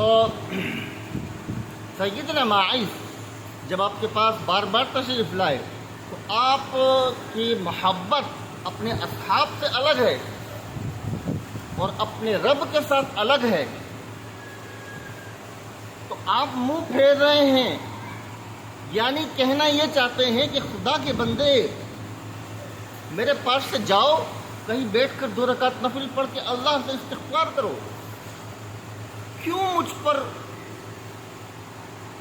تو سیدنا معاذ جب آپ کے پاس بار بار تشریف لائے تو آپ کی محبت اپنے اصحاب سے الگ ہے اور اپنے رب کے ساتھ الگ ہے، تو آپ منہ پھیر رہے ہیں، یعنی کہنا یہ چاہتے ہیں کہ خدا کے بندے میرے پاس سے جاؤ، کہیں بیٹھ کر 2 رکعت نفل پڑھ کے اللہ سے استغفار کرو، کیوں مجھ پر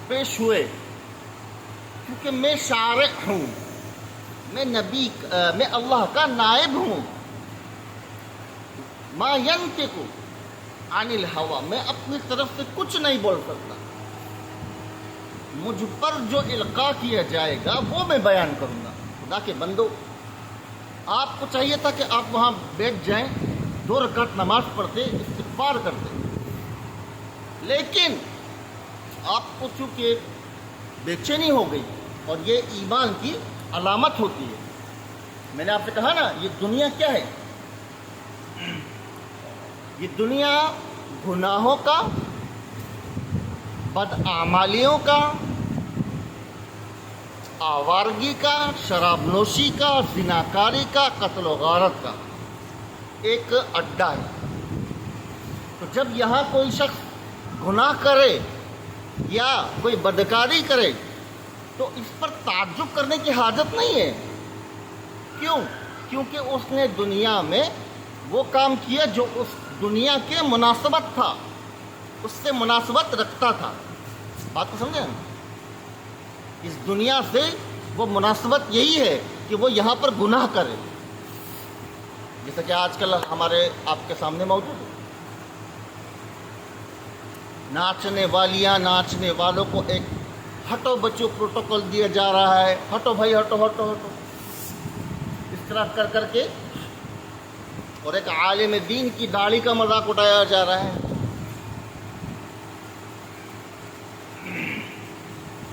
پیش ہوئے؟ کیونکہ میں شارع ہوں، میں اللہ کا نائب ہوں، ما ینطق عن الہویٰ، میں اپنی طرف سے کچھ نہیں بول سکتا، مجھ پر جو القاء کیا جائے گا وہ میں بیان کروں گا۔ خدا کے بندو، آپ کو چاہیے تھا کہ آپ وہاں بیٹھ جائیں، 2 رکعت نماز پڑھتے، استغفار کرتے، لیکن آپ کو چونکہ بے چینی ہو گئی، اور یہ ایمان کی علامت ہوتی ہے۔ میں نے آپ سے کہا نا، یہ دنیا کیا ہے؟ یہ دنیا گناہوں کا، بداعمالیوں کا، آوارگی کا، شراب نوشی کا، زناکاری کا، قتل و غارت کا ایک اڈا ہے۔ تو جب یہاں کوئی شخص گناہ کرے یا کوئی بدکاری کرے تو اس پر تعجب کرنے کی حاجت نہیں ہے۔ کیوں؟ کیونکہ اس نے دنیا میں وہ کام کیا جو اس دنیا کے مناسبت تھا، اس سے مناسبت رکھتا تھا۔ بات کو سمجھیں؟ اس دنیا سے وہ مناسبت یہی ہے کہ وہ یہاں پر گناہ کرے، جیسا کہ آج کل ہمارے آپ کے سامنے موجود ہے۔ ناچنے والیاں، ناچنے والوں کو ایک ہٹو بچو پروٹوکول دیا جا رہا ہے، ہٹو بھائی ہٹو ہٹو ہٹو، اس طرح کر کر کے، اور ایک عالم دین کی داڑھی کا مذاق اٹھایا جا رہا ہے۔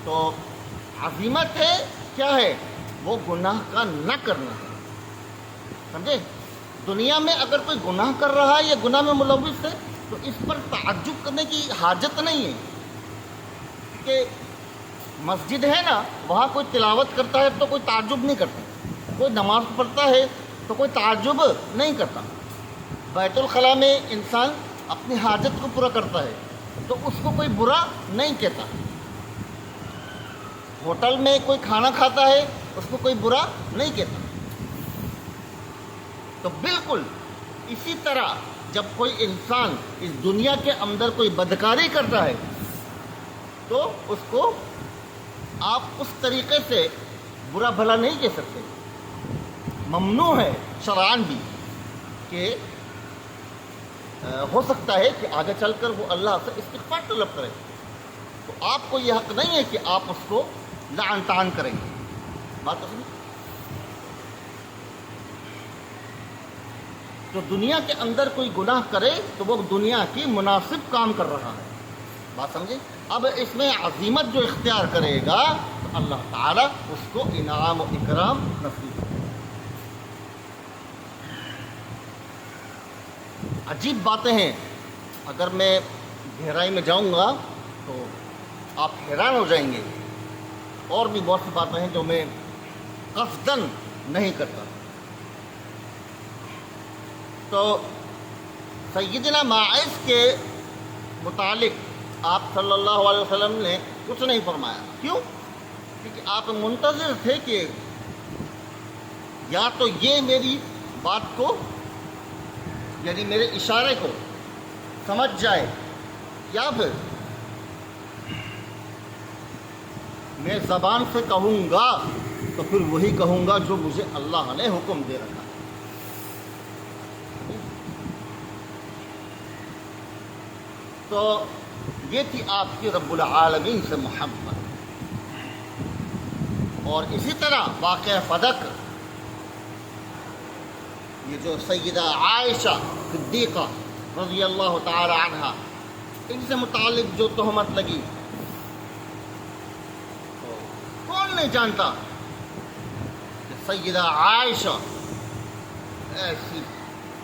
تو عظیمت ہے کیا ہے؟ وہ گناہ کا نہ کرنا ہے، سمجھے؟ دنیا میں اگر کوئی گناہ کر رہا ہے یا گناہ میں ملوث ہے تو اس پر تعجب کرنے کی حاجت نہیں ہے، کہ مسجد ہے نا، وہاں کوئی تلاوت کرتا ہے تو کوئی تعجب نہیں کرتا، کوئی نماز پڑھتا ہے تو کوئی تعجب نہیں کرتا، بیت الخلاء میں انسان اپنی حاجت کو پورا کرتا ہے تو اس کو کوئی برا نہیں کہتا، ہوٹل میں کوئی کھانا کھاتا ہے اس کو کوئی برا نہیں کہتا۔ تو بالکل اسی طرح جب کوئی انسان اس دنیا کے اندر کوئی بدکاری کرتا ہے تو اس کو آپ اس طریقے سے برا بھلا نہیں کہہ سکتے، ممنوع ہے شرعاً بھی، کہ ہو سکتا ہے کہ آگے چل کر وہ اللہ سے استغفار طلب کرے، تو آپ کو یہ حق نہیں ہے کہ آپ اس کو لعن طعن کریں گے۔ بات سمجھ؟ جو دنیا کے اندر کوئی گناہ کرے تو وہ دنیا کی مناسب کام کر رہا ہے، بات سمجھے؟ اب اس میں عظیمت جو اختیار کرے گا تو اللہ تعالیٰ اس کو انعام و اکرام نصیب کرے۔ عجیب باتیں ہیں، اگر میں گہرائی میں جاؤں گا تو آپ حیران ہو جائیں گے، اور بھی بہت سی باتیں ہیں جو میں قصداً نہیں کرتا۔ تو سیدنا ماعز کے متعلق آپ صلی اللہ علیہ وسلم نے کچھ نہیں فرمایا، کیوں؟ کیونکہ آپ منتظر تھے کہ یا تو یہ میری بات کو، یعنی میرے اشارے کو سمجھ جائے، یا پھر میں زبان سے کہوں گا تو پھر وہی کہوں گا جو مجھے اللہ نے حکم دے رکھا ہے۔ تو یہ تھی آپ کی رب العالمین سے محبت۔ اور اسی طرح واقعہ فدق، یہ جو سیدہ عائشہ صدیقہ رضی اللہ تعالی عنہا، ان سے متعلق جو تہمت لگی، تو کون نہیں جانتا کہ سیدہ عائشہ ایسی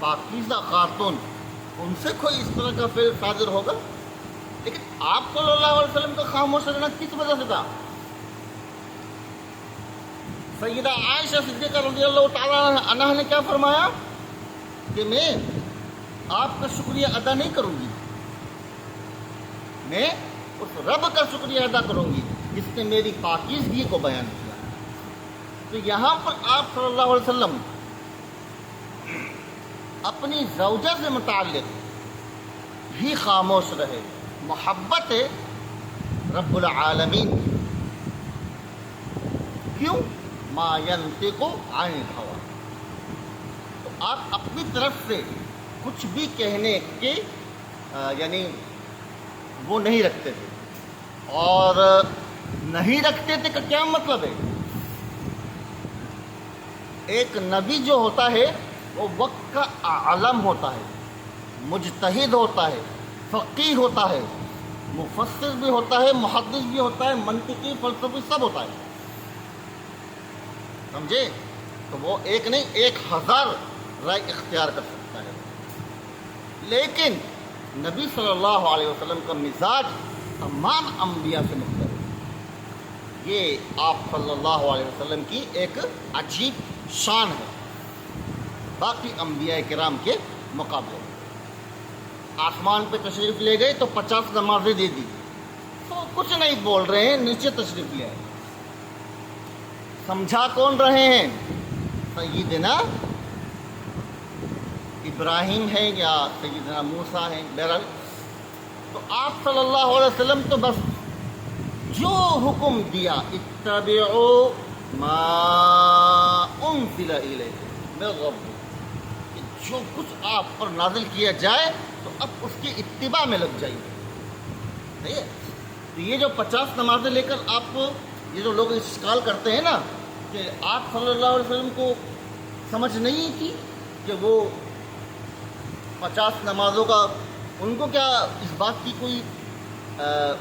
پاکیزہ خاتون، ان سے کوئی اس طرح کا فعل صادر ہوگا؟ لیکن آپ صلی اللہ علیہ وسلم کا خاموش رہنا کس وجہ سے تھا؟ سیدہ عائشہ صدیقہ رضی اللہ تعالیٰ عنہا نے کیا فرمایا کہ میں آپ کا شکریہ ادا نہیں کروں گی، میں اس رب کا شکریہ ادا کروں گی جس نے میری پاکیزگی کو بیان کیا۔ تو یہاں پر آپ صلی اللہ علیہ وسلم اپنی زوجہ سے متعلق بھی خاموش رہے، محبت رب العالمین کی۔ کیوں؟ ما ینطق عن الہویٰ، تو آپ اپنی طرف سے کچھ بھی کہنے کے یعنی وہ نہیں رکھتے تھے، اور نہیں رکھتے تھے کا کیا مطلب ہے؟ ایک نبی جو ہوتا ہے وہ وقت کا عالم ہوتا ہے، مجتہد ہوتا ہے، فقیہ ہوتا ہے، مفسر بھی ہوتا ہے، محدث بھی ہوتا ہے، منطقی فلسفی سب ہوتا ہے، سمجھے؟ تو وہ ایک نہیں 1000 رائے اختیار کر سکتا ہے، لیکن نبی صلی اللہ علیہ وسلم کا مزاج تمام انبیاء سے مختلف، یہ آپ صلی اللہ علیہ وسلم کی ایک عجیب شان ہے باقی انبیاء کرام کے مقابلے میں۔ آسمان پہ تشریف لے گئے تو 50 نمازیں دے دی، تو کچھ نہیں بول رہے ہیں، نیچے تشریف لے آئے۔ سمجھا کون رہے ہیں؟ سیدنا ابراہیم ہے یا سیدنا موسیٰ ہیں، بہرحال تو آپ صلی اللہ علیہ وسلم تو بس جو حکم دیا اتبعوا ما انزل الیکم من ربکم، کہ جو کچھ آپ پر نازل کیا جائے تو اب اس کی اتباع میں لگ جائیے، صحیح ہے؟ تو یہ جو 50 نمازیں لے کر آپ یہ جو لوگ اشکال کرتے ہیں نا کہ آپ صلی اللہ علیہ وسلم کو سمجھ نہیں تھی کہ وہ 50 نمازوں کا ان کو کیا اس بات کی کوئی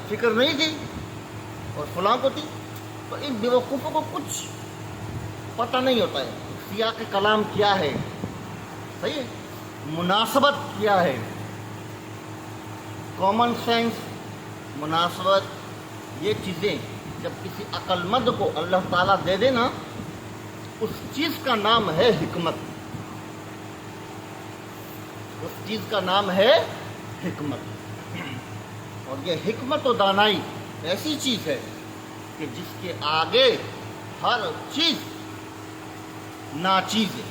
فکر نہیں تھی اور فلاں کو تھی، تو ان بیوقوفوں کو کچھ پتہ نہیں ہوتا ہے سیاق کلام کیا ہے، صحیح ہے، مناسبت کیا ہے، کامن سینس، مناسبت، یہ چیزیں جب کسی عقل مند کو اللہ تعالیٰ دے دے نا، اس چیز کا نام ہے حکمت، اس چیز کا نام ہے حکمت۔ اور یہ حکمت و دانائی ایسی چیز ہے کہ جس کے آگے ہر چیز ناچیز ہے،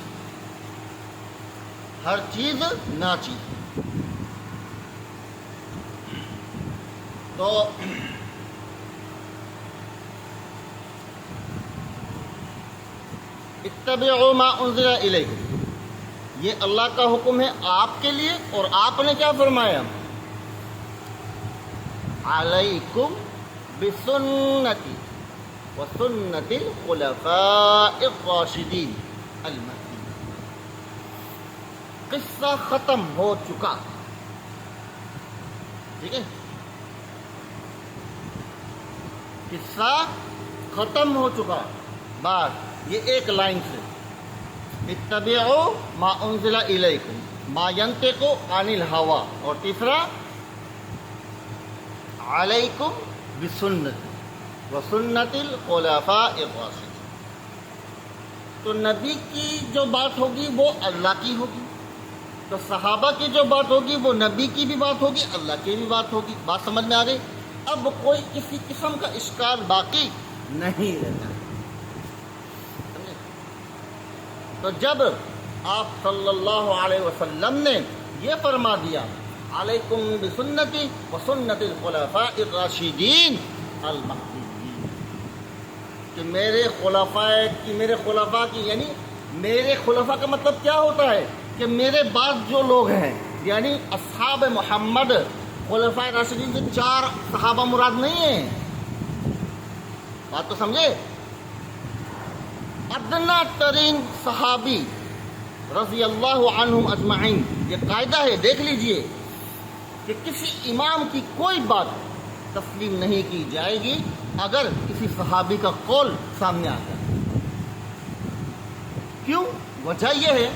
ہر چیز ناچیز ہے۔ تو اتبعوا ما انزل الیکم، یہ اللہ کا حکم ہے آپ کے لیے، اور آپ نے کیا فرمایا؟ علیکم بسنتی وسنت الخلفاء الراشدین المہدیین۔ قصہ ختم ہو چکا، ٹھیک ہے، قصہ ختم ہو چکا، بات یہ ایک لائن سے اتبعوا ما انزل الیکم ما ینطق عن الہویٰ، اور تیسرا علیکم بسنت وسنت الخلفاء الراشدین۔ تو نبی کی جو بات ہوگی وہ اللہ کی ہوگی، تو صحابہ کی جو بات ہوگی وہ نبی کی بھی بات ہوگی، اللہ کی بھی بات ہوگی۔ بات سمجھ میں آ گئی؟ اب کوئی کسی قسم کا اشکال باقی نہیں رہتا۔ تو جب آپ صلی اللہ علیہ وسلم نے یہ فرما دیا علیکم بسنتی وسنت الخلفاء الراشدین المہدیین، کہ میرے خلفاء کی یعنی میرے خلفاء کا مطلب کیا ہوتا ہے کہ میرے بعد جو لوگ ہیں، یعنی اصحاب محمد، خلفاء راشدین سے 4 صحابہ مراد نہیں ہیں، بات تو سمجھے؟ ادنا ترین صحابی رضی اللہ عنہم اجمعین، یہ قاعدہ ہے، دیکھ لیجئے کہ کسی امام کی کوئی بات تسلیم نہیں کی جائے گی اگر کسی صحابی کا قول سامنے آ جائے۔ کیوں؟ وجہ یہ ہے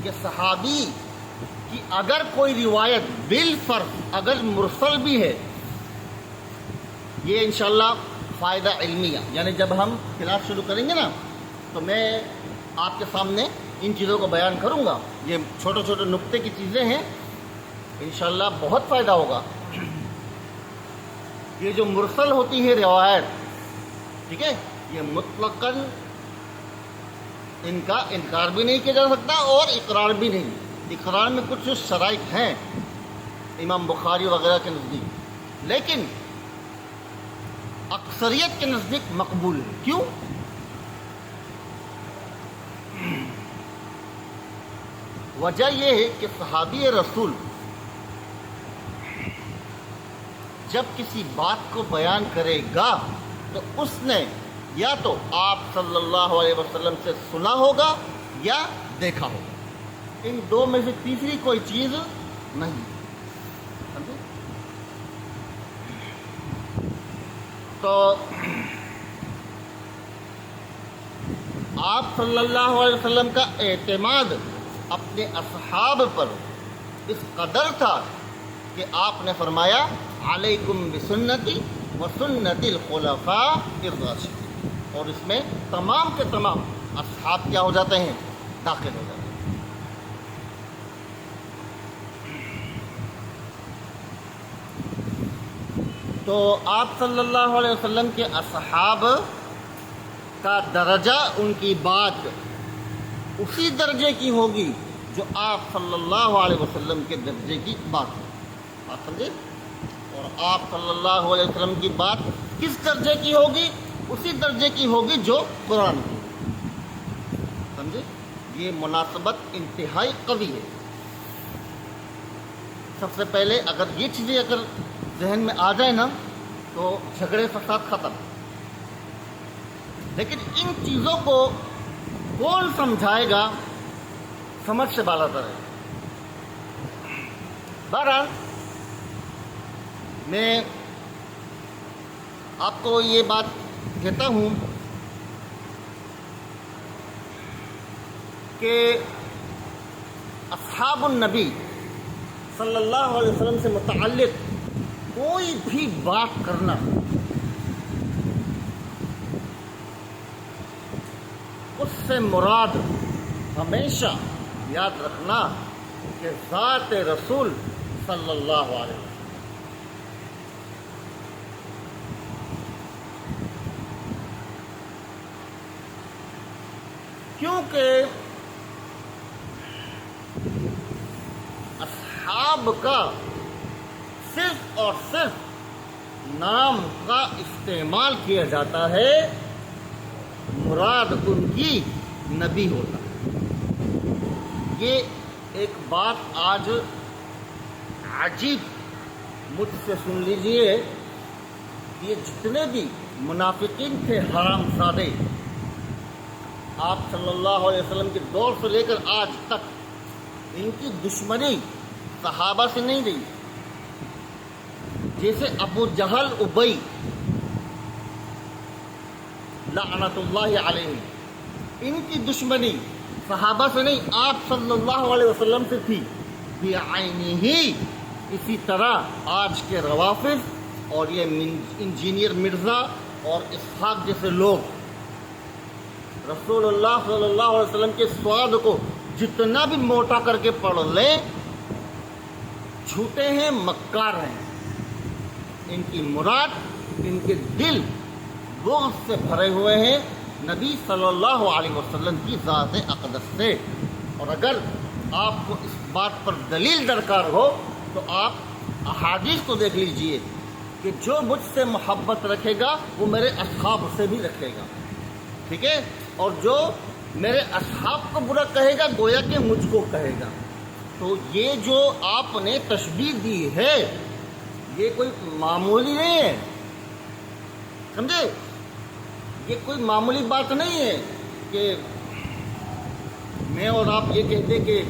کہ صحابی کہ اگر کوئی روایت بالفرض اگر مرسل بھی ہے، یہ انشاءاللہ فائدہ علمیہ، یعنی جب ہم کلاس شروع کریں گے نا تو میں آپ کے سامنے ان چیزوں کو بیان کروں گا. یہ چھوٹے چھوٹے نقطے کی چیزیں ہیں، انشاءاللہ بہت فائدہ ہوگا. یہ جو مرسل ہوتی ہے روایت، ٹھیک ہے، یہ مطلقاً ان کا انکار بھی نہیں کیا جا سکتا اور اقرار بھی نہیں. اقرار میں کچھ شرائط ہیں امام بخاری وغیرہ کے نزدیک، لیکن اکثریت کے نزدیک مقبول ہے. کیوں؟ وجہ یہ ہے کہ صحابی رسول جب کسی بات کو بیان کرے گا تو اس نے یا تو آپ صلی اللہ علیہ وسلم سے سنا ہوگا یا دیکھا ہوگا. ان دو میں سے تیسری کوئی چیز نہیں. سمجھے؟ تو آپ صلی اللہ علیہ وسلم کا اعتماد اپنے اصحاب پر اس قدر تھا کہ آپ نے فرمایا علیکم بسنتی و سنت الخلفاء الراشدین، اور اس میں تمام کے تمام اصحاب کیا ہو جاتے ہیں؟ داخل ہو جاتے ہیں. تو آپ صلی اللہ علیہ وسلم کے اصحاب کا درجہ، ان کی بات اسی درجے کی ہوگی جو آپ صلی اللہ علیہ وسلم کے درجے کی بات ہے. آپ سمجھے؟ اور آپ صلی اللہ علیہ وسلم کی بات کس درجے کی ہوگی؟ اسی درجے کی ہوگی جو قرآن کی. سمجھے؟ یہ مناسبت انتہائی قوی ہے. سب سے پہلے اگر یہ چیزیں اگر ذہن میں آ جائے نا تو جھگڑے فساد ختم. لیکن ان چیزوں کو کون سمجھائے گا؟ سمجھ سے بالا تر ہے. بہرحال میں آپ کو یہ بات کہتا ہوں کہ اصحاب النبی صلی اللہ علیہ وسلم سے متعلق کوئی بھی بات کرنا اس سے مراد ہمیشہ یاد رکھنا کہ ذات رسول صلی اللہ علیہ وسلم. کیونکہ اصحاب کا صرف اور صرف نام کا استعمال کیا جاتا ہے، مراد ان کی نبی ہوتا ہے. یہ ایک بات آج عجیب مجھ سے سن لیجئے، یہ جتنے بھی منافقین تھے حرام زادے، آپ صلی اللہ علیہ وسلم کے دور سے لے کر آج تک ان کی دشمنی صحابہ سے نہیں رہی. جیسے ابو جہل ابی لعنت اللہ علیہ، ان کی دشمنی صحابہ سے نہیں، آپ صلی اللہ علیہ وسلم سے تھی. بعینہ ہی اسی طرح آج کے روافض اور یہ انجینئر مرزا اور اسحاق جیسے لوگ رسول اللہ صلی اللہ علیہ وسلم کے سواد کو جتنا بھی موٹا کر کے پڑھ لیں، جھوٹے ہیں، مکار ہیں. ان کی مراد، ان کے دل بغض سے بھرے ہوئے ہیں نبی صلی اللہ علیہ وسلم کی ذات اقدس سے. اور اگر آپ کو اس بات پر دلیل درکار ہو تو آپ احادیث کو دیکھ لیجئے کہ جو مجھ سے محبت رکھے گا وہ میرے اصحاب سے بھی رکھے گا. ٹھیک ہے؟ اور جو میرے اصحاب کو برا کہے گا گویا کہ مجھ کو کہے گا. تو یہ جو آپ نے تشبیہ دی ہے یہ کوئی معمولی نہیں ہے. سمجھے؟ یہ کوئی معمولی بات نہیں ہے کہ میں اور آپ یہ کہتے کہ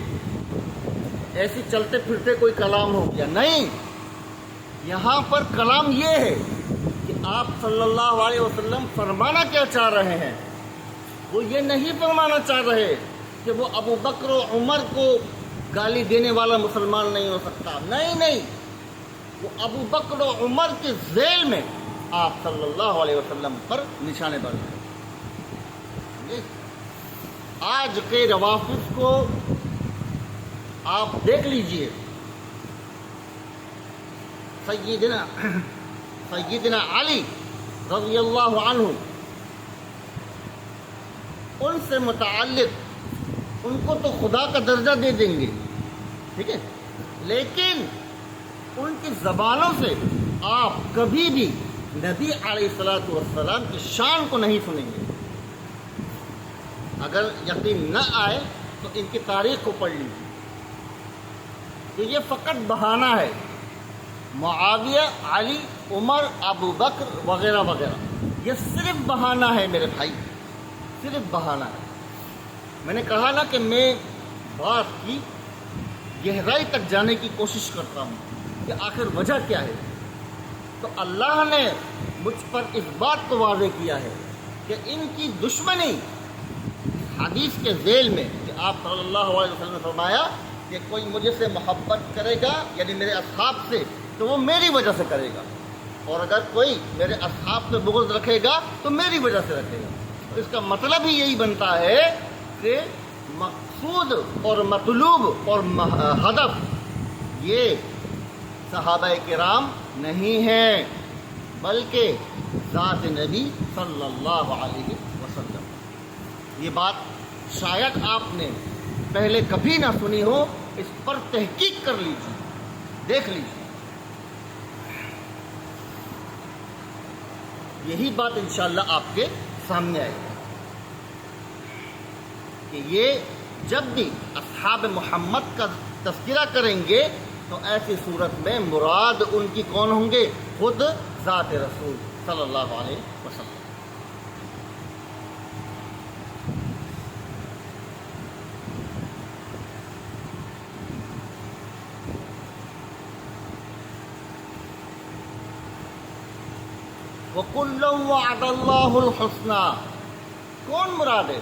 ایسے چلتے پھرتے کوئی کلام ہو گیا. نہیں، یہاں پر کلام یہ ہے کہ آپ صلی اللہ علیہ وسلم فرمانا کیا چاہ رہے ہیں. وہ یہ نہیں فرمانا چاہ رہے کہ وہ ابو بکر و عمر کو گالی دینے والا مسلمان نہیں ہو سکتا. نہیں، وہ ابو بکر و عمر کے ذیل میں آپ صلی اللہ علیہ وسلم پر نشانے بن گئے. آج کے روافض کو آپ دیکھ لیجئے. سیدنا علی رضی اللہ عنہ ان سے متعلق ان کو تو خدا کا درجہ دے دیں گے، ٹھیک ہے، لیکن ان کی زبانوں سے آپ کبھی بھی نبی علیہ الصلوۃ والسلام کی شان کو نہیں سنیں گے. اگر یقین نہ آئے تو ان کی تاریخ کو پڑھ لیجیے. تو یہ فقط بہانہ ہے. معاویہ، علی، عمر، ابو بکر وغیرہ وغیرہ، یہ صرف بہانہ ہے میرے بھائی، صرف بہانہ ہے. میں نے کہا نا کہ میں بات کی گہرائی تک جانے کی کوشش کرتا ہوں کہ آخر وجہ کیا ہے. تو اللہ نے مجھ پر اس بات کو واضح کیا ہے کہ ان کی دشمنی حدیث کے ذیل میں کہ آپ صلی اللہ علیہ وسلم نے فرمایا کہ کوئی مجھے سے محبت کرے گا یعنی میرے اصحاب سے تو وہ میری وجہ سے کرے گا، اور اگر کوئی میرے اصحاب سے بغض رکھے گا تو میری وجہ سے رکھے گا. تو اس کا مطلب ہی یہی بنتا ہے کہ مقصود اور مطلوب اور ہدف یہ صحابہ کرام نہیں ہیں بلکہ ذات نبی صلی اللہ علیہ وسلم. یہ بات شاید آپ نے پہلے کبھی نہ سنی ہو، اس پر تحقیق کر لیجیے، دیکھ لیجیے. یہی بات انشاءاللہ آپ کے سامنے آئے گی کہ یہ جب بھی اصحاب محمد کا تذکرہ کریں گے تو ایسی صورت میں مراد ان کی کون ہوں گے؟ خود ذات رسول صلی اللہ علیہ وسلم. وَكُلًّا وَعَدَ اللَّهُ الْحُسْنَى، کون مراد ہے؟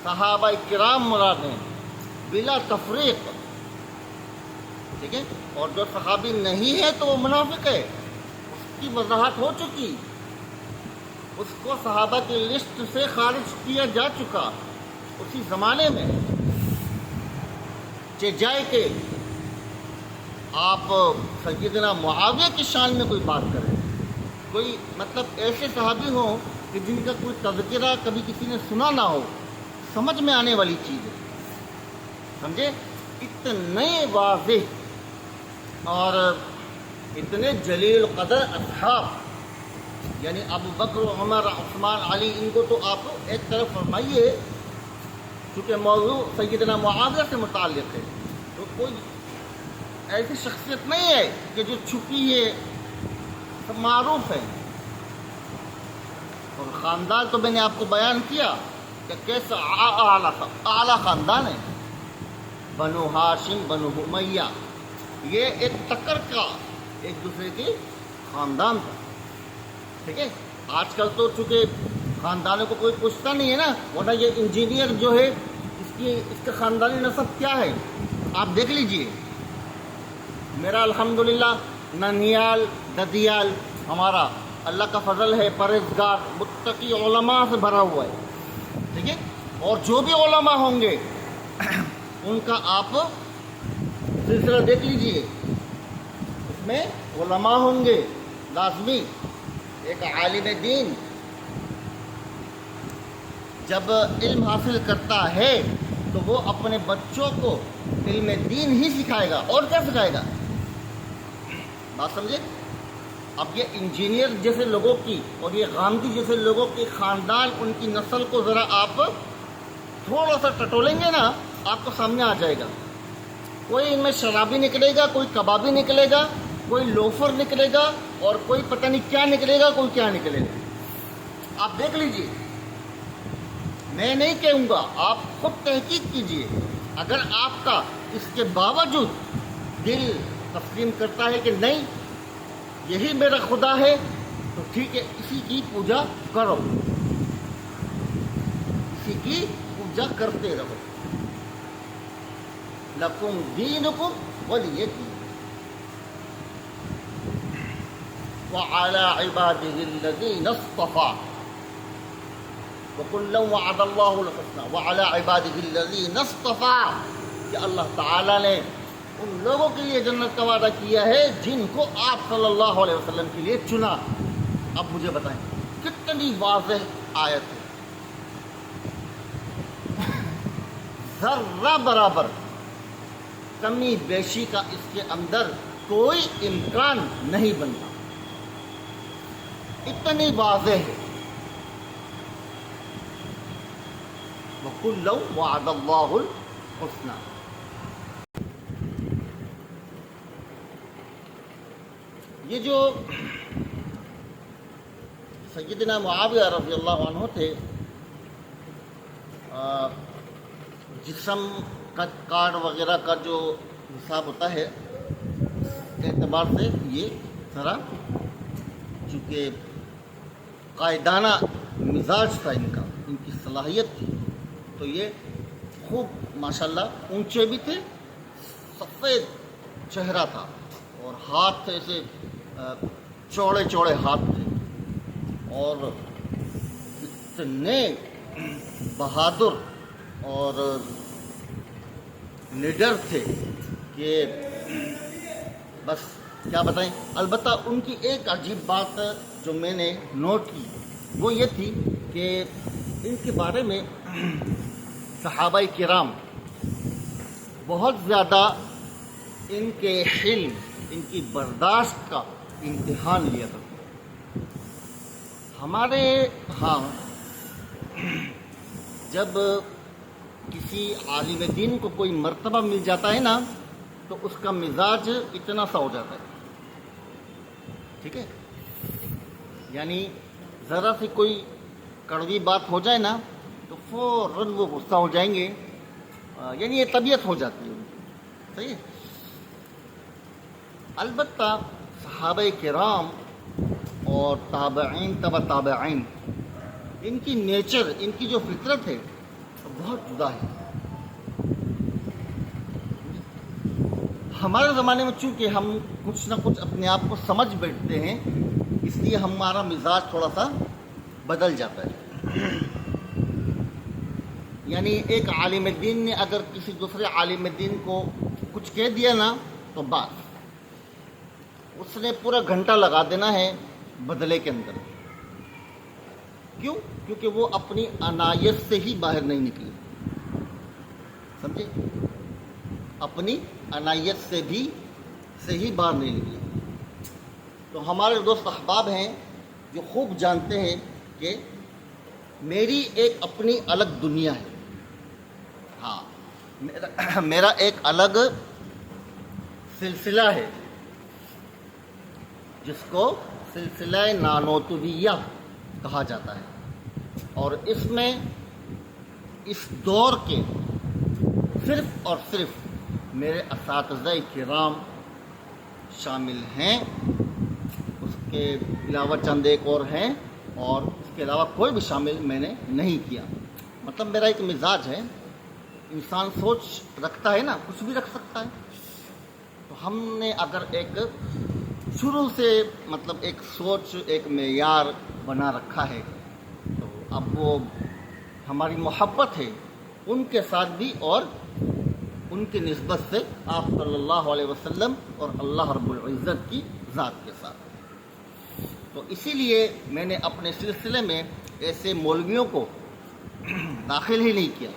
صحابہ کرام مراد ہیں بلا تفریق، ٹھیک ہے. اور جو صحابی نہیں ہے تو وہ منافق ہے، اس کی وضاحت ہو چکی، اس کو صحابہ کی لسٹ سے خارج کیا جا چکا اسی زمانے میں. جائے کہ آپ سیدنا معاویہ کی شان میں کوئی بات کریں، کوئی مطلب ایسے صحابی ہوں کہ جن کا کوئی تذکرہ کبھی کسی نے سنا نہ ہو، سمجھ میں آنے والی چیز ہے، سمجھے. اتنے واضح اور اتنے جلیل قدر اصحاب یعنی ابو بکر، عمر، عثمان، علی، ان کو تو آپ ایک طرف فرمائیے چونکہ موضوع سیدنا معاویہ سے متعلق ہے، تو کوئی ایسی شخصیت نہیں ہے کہ جو چھپی ہے، سب معروف ہے. اور خاندان تو میں نے آپ کو بیان کیا کہ کیسا اعلیٰ خاندان ہے. بنو ہاشم، بنو امیہ، یہ ایک ٹکر کا ایک دوسرے کے خاندان تھا، ٹھیک ہے. آج کل تو چونکہ خاندانوں کو کوئی پوچھتا نہیں ہے نا، ورنہ یہ انجینئر جو ہے اس کا خاندانی نسب کیا ہے آپ دیکھ لیجئے. میرا الحمدللہ ننیال ددیال ہمارا اللہ کا فضل ہے، پرہیزگار متقی علماء سے بھرا ہوا ہے، ٹھیک ہے. اور جو بھی علماء ہوں گے ان کا آپ سلسلہ دیکھ لیجئے، اس میں علماء ہوں گے لازمی. ایک عالم دین جب علم حاصل کرتا ہے تو وہ اپنے بچوں کو علم دین ہی سکھائے گا، اور کیا سکھائے گا؟ بات سمجھے. اب یہ انجینئر جیسے لوگوں کی اور یہ غامدی جیسے لوگوں کی خاندان، ان کی نسل کو ذرا آپ تھوڑا سا ٹٹولیں گے نا، آپ کو سامنے آ جائے گا. کوئی ان میں شرابی نکلے گا، کوئی کبابی نکلے گا، کوئی لوفر نکلے گا، اور کوئی پتہ نہیں کیا نکلے گا، کوئی کیا نکلے گا. آپ دیکھ لیجئے، میں نہیں کہوں گا، آپ خود تحقیق کیجئے. اگر آپ کا اس کے باوجود دل تسلیم کرتا ہے کہ نہیں یہی میرا خدا ہے تو ٹھیک ہے، اسی کی پوجا کرو، اسی کی پوجا کرتے رہو. لکم دینکم ولی دین وعلی عباده الذین اصطفى وکلا وعد اللہ الحسنى وعلی عباده الذین اصطفى کہ اللہ تعالیٰ نے ان لوگوں کے لیے جنت کا وعدہ کیا ہے جن کو آپ صلی اللہ علیہ وسلم کے لیے چنا. اب مجھے بتائیں کتنی واضح آیت ہے. ذرہ برابر کمی بیشی کا اس کے اندر کوئی امکان نہیں بنتا. اتنی واضح ہے. وَكُلًّا وَعَدَ اللَّهُ الْحُسْنَى. یہ جو سیدنا معاویہ رضی اللہ عنہ تھے، جسم کا کارڈ وغیرہ کا جو حساب ہوتا ہے اس اعتبار سے یہ ذرا چونکہ قائدانہ مزاج تھا ان کا، ان کی صلاحیت تھی، تو یہ خوب ماشاءاللہ اونچے بھی تھے، سفید چہرہ تھا اور ہاتھ ایسے چوڑے چوڑے ہاتھ تھے اور اتنے بہادر اور نڈر تھے کہ بس کیا بتائیں. البتہ ان کی ایک عجیب بات جو میں نے نوٹ کی وہ یہ تھی کہ ان کے بارے میں صحابہ کرام بہت زیادہ ان کے حلم، ان کی برداشت کا امتحان لیا کرتے. ہمارے ہاں جب کسی عالم دین کو کوئی مرتبہ مل جاتا ہے نا تو اس کا مزاج اتنا سا ہو جاتا ہے. ٹھیک ہے، یعنی ذرا سی کوئی کڑوی بات ہو جائے نا تو فوراً وہ غصہ ہو جائیں گے، یعنی یہ طبیعت ہو جاتی ہے. صحیح ہے. البتہ صحابہ کرام اور تابعین تبع تابعین، ان کی نیچر، ان کی جو فطرت ہے بہت جدا ہے. ہمارے زمانے میں چونکہ ہم کچھ نہ کچھ اپنے آپ کو سمجھ بیٹھتے ہیں، اس لیے ہمارا مزاج تھوڑا سا بدل جاتا ہے. یعنی ایک عالم دین نے اگر کسی دوسرے عالم دین کو کچھ کہہ دیا نا تو بات اس نے پورا گھنٹہ لگا دینا ہے بدلے کے اندر. کیوں؟ کیونکہ وہ اپنی عنایت سے ہی باہر نہیں نکلی. سمجھے؟ اپنی عنایت سے ہی باہر نہیں نکلی. تو ہمارے دوست احباب ہیں جو خوب جانتے ہیں کہ میری ایک اپنی الگ دنیا ہے. ہاں، میرا ایک الگ سلسلہ ہے جس کو سلسلہ نانوتویہ کہا جاتا ہے، اور اس میں اس دور کے صرف اور صرف میرے اساتذہ کرام شامل ہیں. اس کے علاوہ چند ایک اور ہیں، اور اس کے علاوہ کوئی بھی شامل میں نے نہیں کیا. مطلب میرا ایک مزاج ہے. انسان سوچ رکھتا ہے نا، کچھ بھی رکھ سکتا ہے. تو ہم نے اگر ایک شروع سے مطلب ایک سوچ، ایک معیار بنا رکھا ہے، تو اب وہ ہماری محبت ہے ان کے ساتھ بھی اور ان کی نسبت سے آپ صلی اللہ علیہ وسلم اور اللہ رب العزت کی ذات کے ساتھ. تو اسی لیے میں نے اپنے سلسلے میں ایسے مولویوں کو داخل ہی نہیں کیا.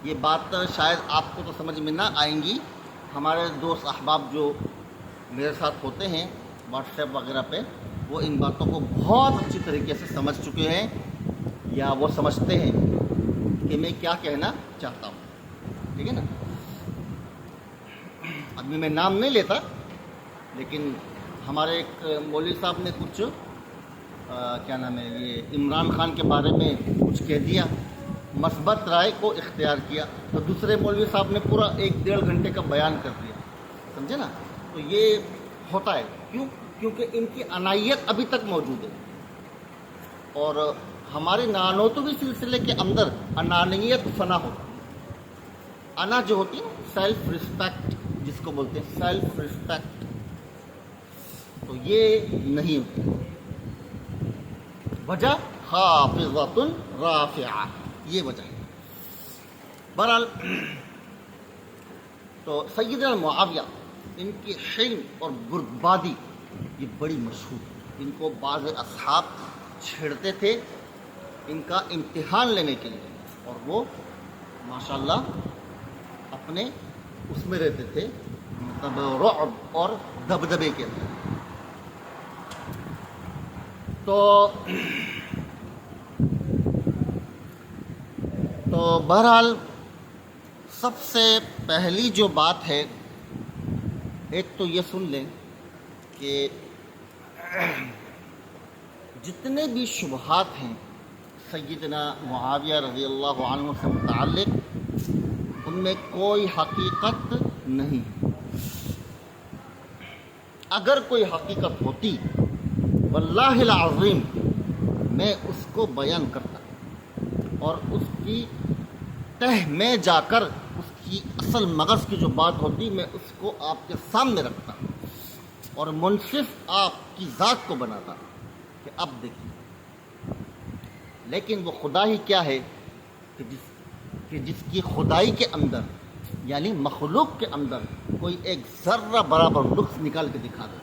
یہ بات شاید آپ کو تو سمجھ میں نہ آئیں گی. ہمارے دوست احباب جو میرے ساتھ ہوتے ہیں واٹس ایپ وغیرہ پہ، وہ ان باتوں کو بہت اچھی طریقے سے سمجھ چکے ہیں، یا وہ سمجھتے ہیں کہ میں کیا کہنا چاہتا ہوں. ٹھیک ہے نا. ابھی میں نام نہیں لیتا، لیکن ہمارے ایک مولوی صاحب نے کچھ کیا نام ہے، یہ عمران خان کے بارے میں کچھ کہہ دیا، مثبت رائے کو اختیار کیا، تو دوسرے مولوی صاحب نے پورا 1-1.5 گھنٹے کا بیان کر دیا. سمجھے نا. تو یہ ہوتا ہے. کیوں؟ کیونکہ ان کی عنایت ابھی تک موجود ہے، اور ہمارے نانوتوی سلسلے کے اندر انانیت فنا ہوتا ہے. انا جو ہوتی ہے سیلف رسپیکٹ جس کو بولتے ہیں سیلف رسپیکٹ، تو یہ نہیں ہوتی. وجہ خافضۃ رافعہ، یہ وجہ ہے. بہرحال تو سیدنا معاویہ ان کی حلم اور بردباری یہ بڑی مشہور ہے. ان کو بعض اصحاب چھیڑتے تھے ان کا امتحان لینے کے لیے، اور وہ ماشاءاللہ اپنے اس میں رہتے تھے، مطلب رعب اور دبدبے کے اندر. تو بہرحال سب سے پہلی جو بات ہے، ایک تو یہ سن لیں کہ جتنے بھی شبہات ہیں سیدنا معاویہ رضی اللہ عنہ سے متعلق، ان میں کوئی حقیقت نہیں. اگر کوئی حقیقت ہوتی واللہ العظیم میں اس کو بیان کرتا اور اس کی تہ میں جا کر اس کی اصل مغز کی جو بات ہوتی میں اس کو آپ کے سامنے رکھتا اور منصف آپ کی ذات کو بناتا کہ اب دیکھیں. لیکن وہ خدا ہی کیا ہے کہ جس کی خدائی کے اندر یعنی مخلوق کے اندر کوئی ایک ذرہ برابر نقص نکال کے دکھا دے،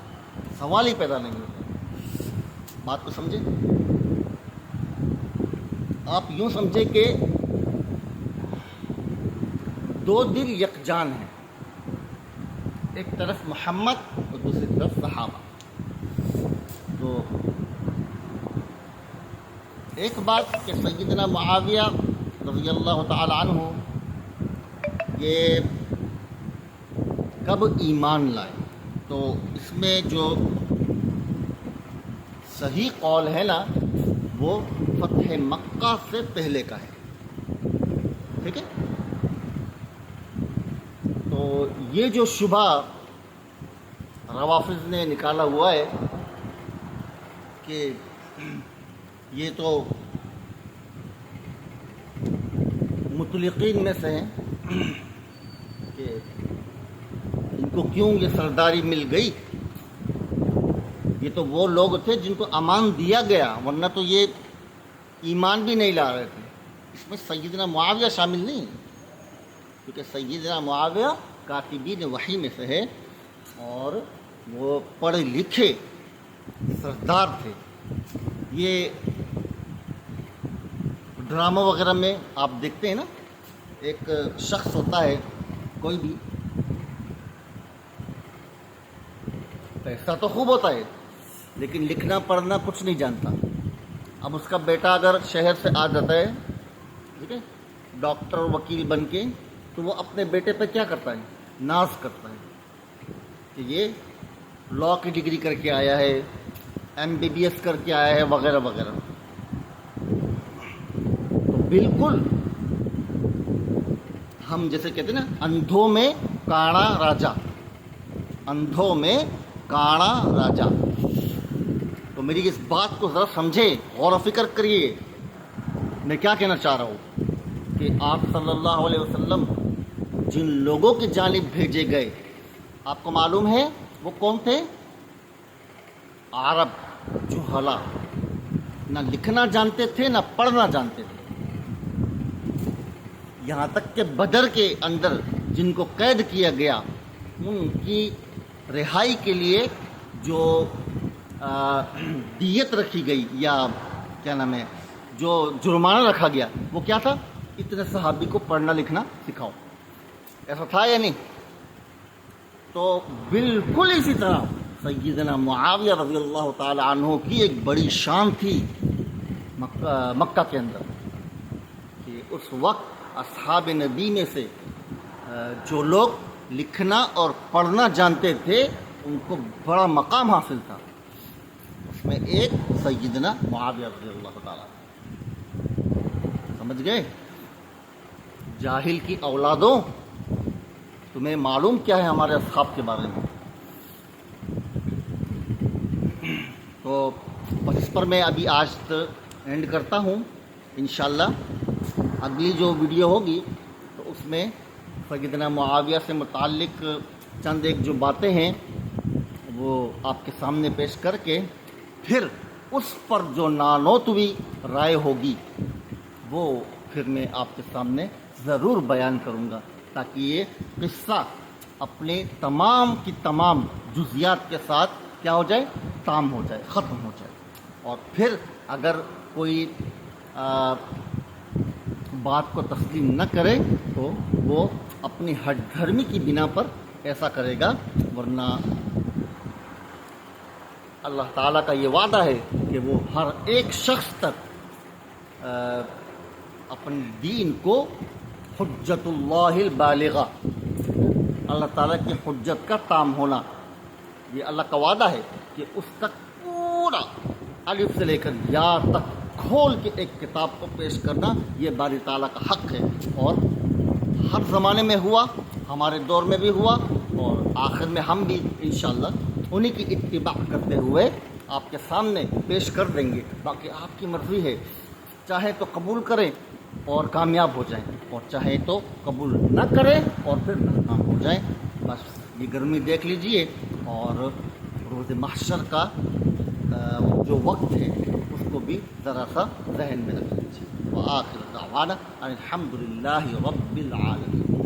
سوال ہی پیدا نہیں ہوتا. بات کو سمجھیں. آپ یوں سمجھیں کہ دو دل یکجان ہیں، ایک طرف محمد اور دوسری طرف صحابہ. تو ایک بات کہ سیدنا معاویہ رضی اللہ تعالی عنہ یہ کب ایمان لائے، تو اس میں جو صحیح قول ہے نا وہ فتح مکہ سے پہلے کا ہے. ٹھیک ہے. تو یہ جو شبہ روافض نے نکالا ہوا ہے کہ یہ تو مطلقین میں سے ہیں کہ ان کو کیوں یہ سرداری مل گئی، یہ تو وہ لوگ تھے جن کو امان دیا گیا، ورنہ تو یہ ایمان بھی نہیں لا رہے تھے. اس میں سیدنا معاویہ شامل نہیں، کیونکہ سیدنا معاویہ کاتبین وحی میں سے ہے اور وہ پڑھے لکھے سردار تھے. یہ ڈرامہ وغیرہ میں آپ دیکھتے ہیں نا، ایک شخص ہوتا ہے کوئی بھی، پیسہ تو خوب ہوتا ہے لیکن لکھنا پڑھنا کچھ نہیں جانتا. اب اس کا بیٹا اگر شہر سے آ جاتا ہے، ٹھیک ہے، ڈاکٹر وکیل بن کے، تو وہ اپنے بیٹے پہ کیا کرتا ہے، ناز کرتا ہے کہ یہ لاء کی ڈگری کر کے آیا ہے، MBBS کر کے آیا ہے وغیرہ وغیرہ. تو بالکل ہم جیسے کہتے ہیں نا اندھوں میں کاڑا راجا، اندھوں میں کاڑا راجا. تو میری اس بات کو ذرا سمجھے، غور و فکر کریے. میں کیا کہنا چاہ رہا ہوں کہ آپ صلی اللہ علیہ وسلم جن لوگوں کی جانب بھیجے گئے، آپ کو معلوم ہے وہ کون تھے؟ عرب جہلا، نہ لکھنا جانتے تھے نہ پڑھنا جانتے تھے. یہاں تک کہ بدر کے اندر جن کو قید کیا گیا، ان کی رہائی کے لیے جو دیت رکھی گئی یا کیا نام ہے، جو جرمانہ رکھا گیا، وہ کیا تھا؟ اتنے صحابی کو پڑھنا لکھنا سکھاؤ. ایسا تھا یا نہیں؟ تو بالکل اسی طرح سیدنا معاویہ رضی اللہ تعالی عنہ کی ایک بڑی شان تھی مکہ کے اندر کہ اس وقت اصحاب نبی میں سے جو لوگ لکھنا اور پڑھنا جانتے تھے ان کو بڑا مقام حاصل تھا. اس میں ایک سیدنا معاویہ رضی اللہ تعالیٰ. سمجھ گئے؟ جاہل کی اولادوں، تمہیں معلوم کیا ہے ہمارے اصحاب کے بارے میں؟ تو بس اس پر میں ابھی آج اینڈ کرتا ہوں. انشاءاللہ اگلی جو ویڈیو ہوگی تو اس میں سیدنا معاویہ سے متعلق چند ایک جو باتیں ہیں وہ آپ کے سامنے پیش کر کے پھر اس پر جو نانوتوی رائے ہوگی وہ پھر میں آپ کے سامنے ضرور بیان کروں گا، تاکہ یہ قصہ اپنے تمام کی تمام جزیات کے ساتھ کیا ہو جائے، تام ہو جائے، ختم ہو جائے۔ اور پھر اگر کوئی بات کو تسلیم نہ کرے تو وہ اپنی ہٹ دھرمی کی بنا پر ایسا کرے گا، ورنہ اللہ تعالیٰ کا یہ وعدہ ہے کہ وہ ہر ایک شخص تک اپنے دین کو حجت اللہ البالغہ، اللہ تعالیٰ کی حجت کا تام ہونا، یہ اللہ کا وعدہ ہے کہ اس تک پورا الف سے لے کر یا تک کھول کے ایک کتاب کو پیش کرنا یہ باری تعالیٰ کا حق ہے، اور ہر زمانے میں ہوا، ہمارے دور میں بھی ہوا، اور آخر میں ہم بھی انشاءاللہ انہی کی اتباع کرتے ہوئے آپ کے سامنے پیش کر دیں گے۔ باقی آپ کی مرضی ہے، چاہے تو قبول کریں اور کامیاب ہو جائیں، اور چاہے تو قبول نہ کریں اور پھر ناکام ہو جائیں۔ بس یہ گرمی دیکھ لیجئے، اور روز محشر کا جو وقت ہے اس کو بھی ذرا سا ذہن میں رکھ لیجیے۔ وآخر دعوانا ان الحمد للہ رب العالمین۔